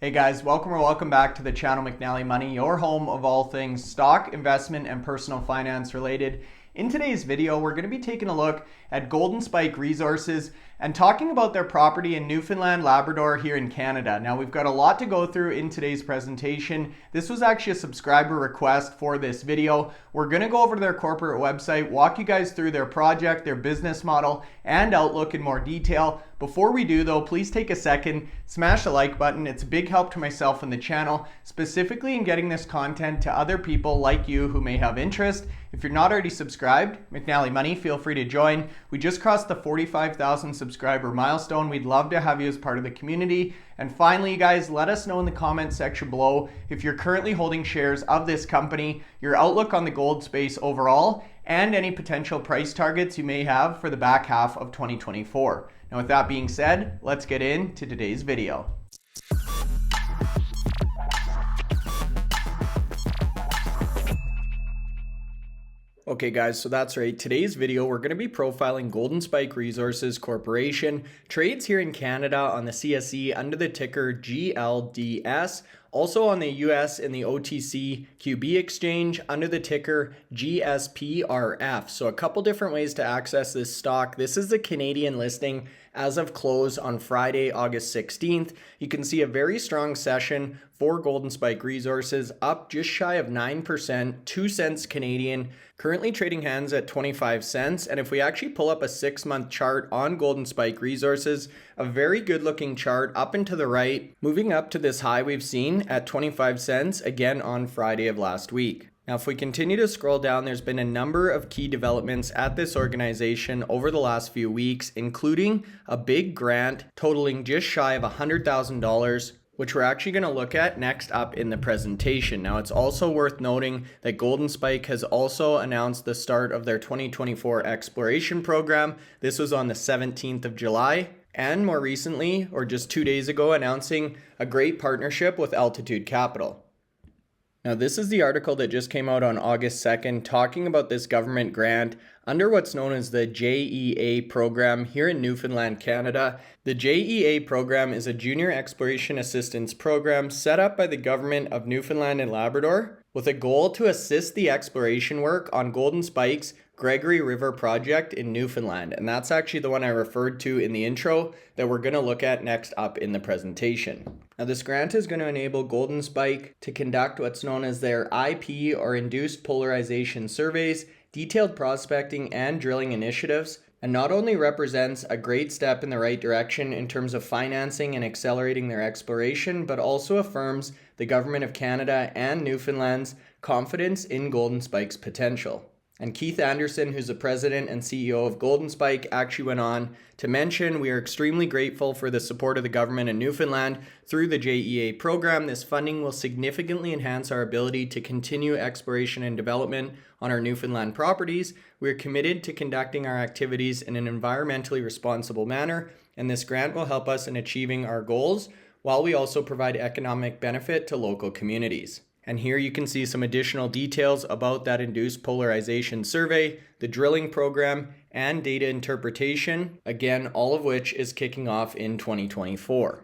Hey guys, welcome back to the channel McNallie Money, your home of all things stock, investment, and personal finance related. In today's video, we're going to be taking a look at Golden Spike Resources and talking about their property in Newfoundland, Labrador here in Canada. Now, we've got a lot to go through in today's presentation. This was actually a subscriber request for this video. We're going to go over to their corporate website, walk you guys through their project, their business model, and outlook in more detail. Before we do though, please take a second, smash the like button. It's a big help to myself and the channel, specifically in getting this content to other people like you who may have interest. If you're not already subscribed, McNallie Money, feel free to join. We just crossed the 45,000 subscriber milestone. We'd love to have you as part of the community. And finally, you guys, let us know in the comments section below if you're currently holding shares of this company, your outlook on the gold space overall, and any potential price targets you may have for the back half of 2024. Now, with that being said, let's get into today's video. Okay guys, so that's right. Today's video, we're going to be profiling Golden Spike Resources Corporation. Trades here in Canada on the CSE under the ticker GLDS. Also on the US in the OTCQB exchange under the ticker GSPRF. So a couple different ways to access this stock. This is the Canadian listing as of close on Friday, August 16th. You can see a very strong session for Golden Spike Resources, up just shy of 9%, 2 cents Canadian, currently trading hands at 25 cents. And if we actually pull up a 6-month chart on Golden Spike Resources, a very good looking chart up and to the right, moving up to this high we've seen at 25 cents again on Friday of last week. Now, if we continue to scroll down, there's been a number of key developments at this organization over the last few weeks, including a big grant totaling just shy of $100,000, which we're actually going to look at next up in the presentation. Now, it's also worth noting that Golden Spike has also announced the start of their 2024 exploration program. This was on the 17th of July. And more recently, or just 2 days ago, announcing a great partnership with Altitude Capital. Now, this is the article that just came out on August 2nd talking about this government grant under what's known as the JEA program here in Newfoundland, Canada. The JEA program is a Junior Exploration Assistance Program set up by the government of Newfoundland and Labrador with a goal to assist the exploration work on Golden Spike's Gregory River project in Newfoundland. And that's actually the one I referred to in the intro that we're going to look at next up in the presentation. Now, this grant is going to enable Golden Spike to conduct what's known as their IP or induced polarization surveys, detailed prospecting and drilling initiatives, and not only represents a great step in the right direction in terms of financing and accelerating their exploration, but also affirms the Government of Canada and Newfoundland's confidence in Golden Spike's potential. And Keith Anderson, who's the president and CEO of Golden Spike, actually went on to mention, we are extremely grateful for the support of the government in Newfoundland through the JEA program. This funding will significantly enhance our ability to continue exploration and development on our Newfoundland properties. We are committed to conducting our activities in an environmentally responsible manner, and this grant will help us in achieving our goals, while we also provide economic benefit to local communities. And here you can see some additional details about that induced polarization survey, the drilling program, and data interpretation, again, all of which is kicking off in 2024.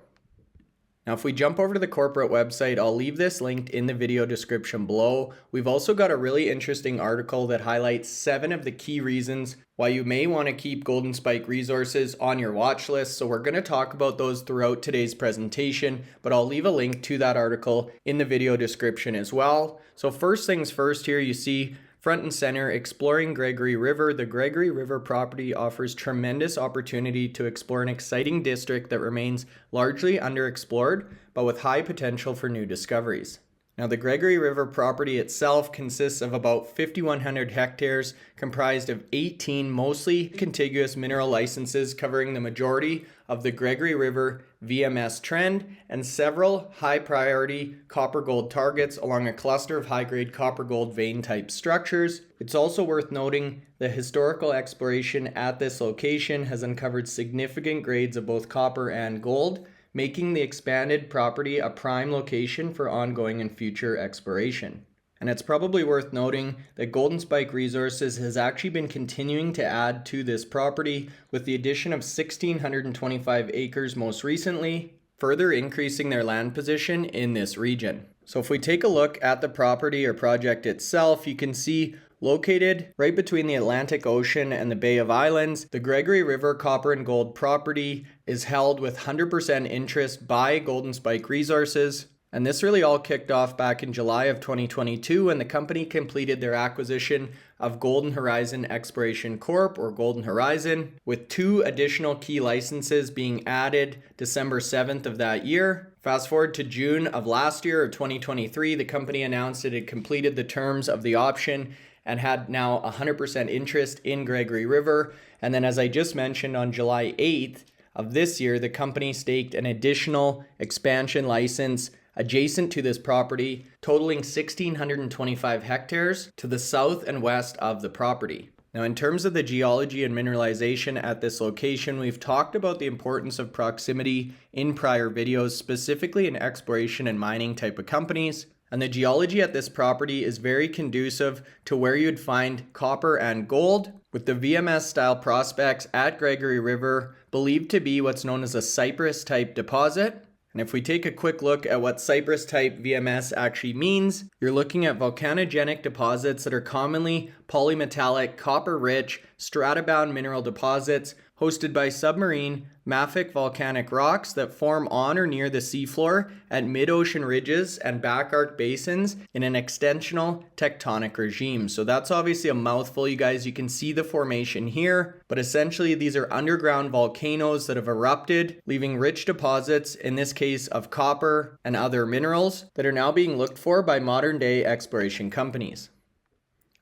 Now, if we jump over to the corporate website, I'll leave this linked in the video description below. We've also got a really interesting article that highlights 7 of the key reasons why you may want to keep Golden Spike Resources on your watch list. So we're going to talk about those throughout today's presentation, but I'll leave a link to that article in the video description as well. So first things first, here you see front and center, exploring Gregory River. The Gregory River property offers tremendous opportunity to explore an exciting district that remains largely underexplored, but with high potential for new discoveries. Now, the Gregory River property itself consists of about 5,100 hectares, comprised of 18 mostly contiguous mineral licenses covering the majority of the Gregory River VMS trend, and several high-priority copper-gold targets along a cluster of high-grade copper-gold vein-type structures. It's also worth noting the historical exploration at this location has uncovered significant grades of both copper and gold, making the expanded property a prime location for ongoing and future exploration. And it's probably worth noting that Golden Spike Resources has actually been continuing to add to this property with the addition of 1,625 acres most recently, further increasing their land position in this region. So if we take a look at the property or project itself, you can see located right between the Atlantic Ocean and the Bay of Islands, the Gregory River Copper and Gold property is held with 100% interest by Golden Spike Resources. And this really all kicked off back in July of 2022 when the company completed their acquisition of Golden Horizon Exploration Corp, or Golden Horizon, with 2 additional key licenses being added December 7th of that year. Fast forward to June of last year, of 2023, the company announced it had completed the terms of the option and had now 100% interest in Gregory River. And then, as I just mentioned, on July 8th of this year, the company staked an additional expansion license adjacent to this property, totaling 1,625 hectares to the south and west of the property. Now, in terms of the geology and mineralization at this location, we've talked about the importance of proximity in prior videos, specifically in exploration and mining type of companies. And the geology at this property is very conducive to where you'd find copper and gold, with the VMS style prospects at Gregory River believed to be what's known as a Cyprus-type deposit. And if we take a quick look at what Cyprus-type VMS actually means, you're looking at volcanogenic deposits that are commonly polymetallic, copper-rich, stratabound mineral deposits hosted by submarine mafic volcanic rocks that form on or near the seafloor at mid-ocean ridges and back arc basins in an extensional tectonic regime. So that's obviously a mouthful, you guys. You can see the formation here, but essentially these are underground volcanoes that have erupted, leaving rich deposits, in this case of copper and other minerals, that are now being looked for by modern day exploration companies.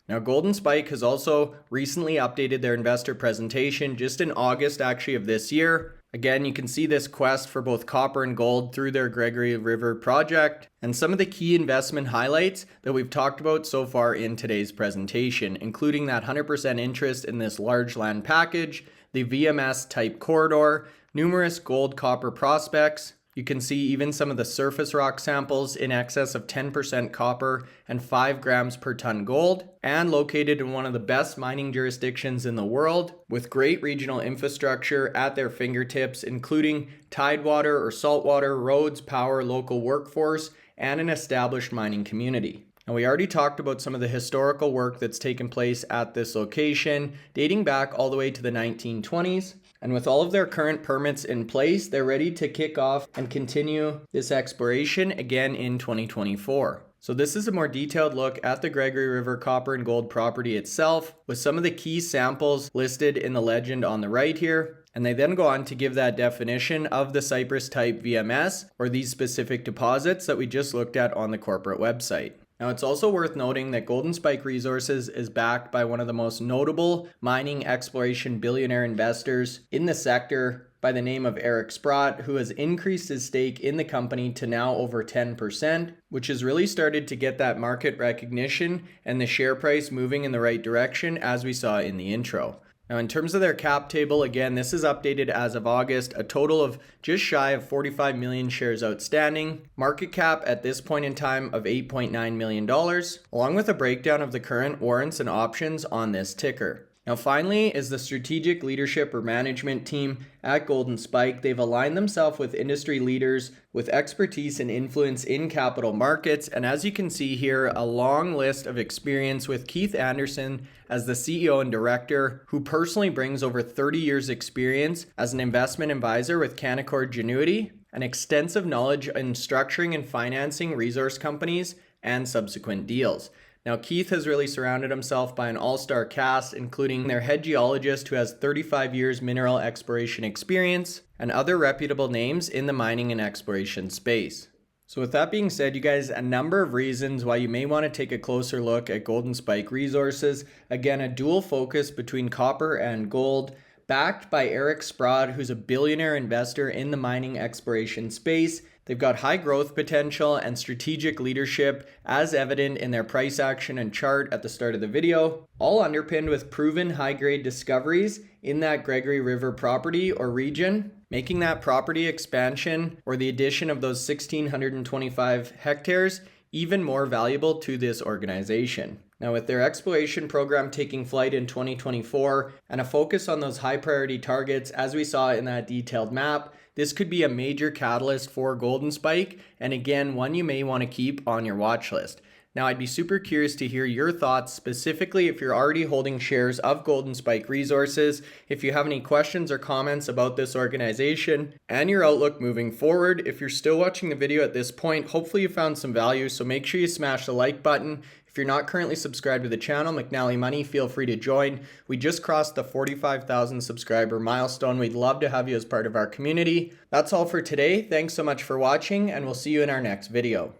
Now, Golden Spike has also recently updated their investor presentation just in August actually of this year. Again, you can see this quest for both copper and gold through their Gregory River project and some of the key investment highlights that we've talked about so far in today's presentation, including that 100% interest in this large land package, the VMS type corridor, numerous gold copper prospects. You can see even some of the surface rock samples in excess of 10% copper and 5 grams per ton gold, and located in one of the best mining jurisdictions in the world, with great regional infrastructure at their fingertips, including tidewater or saltwater, roads, power, local workforce, and an established mining community. And we already talked about some of the historical work that's taken place at this location, dating back all the way to the 1920s. And with all of their current permits in place, they're ready to kick off and continue this exploration again in 2024. So this is a more detailed look at the Gregory River copper and gold property itself, with some of the key samples listed in the legend on the right here. And they then go on to give that definition of the Cyprus-type VMS, or these specific deposits that we just looked at on the corporate website. Now, it's also worth noting that Golden Spike Resources is backed by one of the most notable mining exploration billionaire investors in the sector by the name of Eric Sprott, who has increased his stake in the company to now over 10%, which has really started to get that market recognition and the share price moving in the right direction, as we saw in the intro. Now, in terms of their cap table, again, this is updated as of August, a total of just shy of 45 million shares outstanding, market cap at this point in time of $8.9 million, along with a breakdown of the current warrants and options on this ticker. Now, finally is the strategic leadership or management team at Golden Spike. They've aligned themselves with industry leaders with expertise and influence in capital markets. And as you can see here, a long list of experience with Keith Anderson as the CEO and director, who personally brings over 30 years experience as an investment advisor with Canaccord Genuity, and extensive knowledge in structuring and financing resource companies and subsequent deals. Now, Keith has really surrounded himself by an all-star cast, including their head geologist who has 35 years mineral exploration experience and other reputable names in the mining and exploration space. So with that being said, you guys, a number of reasons why you may want to take a closer look at Golden Spike Resources. Again, a dual focus between copper and gold, backed by Eric Sprott, who's a billionaire investor in the mining exploration space. They've got high growth potential and strategic leadership, as evident in their price action and chart at the start of the video, all underpinned with proven high-grade discoveries in that Gregory River property or region, making that property expansion or the addition of those 1,625 hectares even more valuable to this organization. Now, with their exploration program taking flight in 2024 and a focus on those high priority targets, as we saw in that detailed map, this could be a major catalyst for Golden Spike, and again, one you may want to keep on your watch list. Now, I'd be super curious to hear your thoughts, specifically if you're already holding shares of Golden Spike Resources, if you have any questions or comments about this organization, and your outlook moving forward. If you're still watching the video at this point, hopefully you found some value, so make sure you smash the like button. If you're not currently subscribed to the channel, McNallie Money, feel free to join. We just crossed the 45,000 subscriber milestone. We'd love to have you as part of our community. That's all for today. Thanks so much for watching, and we'll see you in our next video.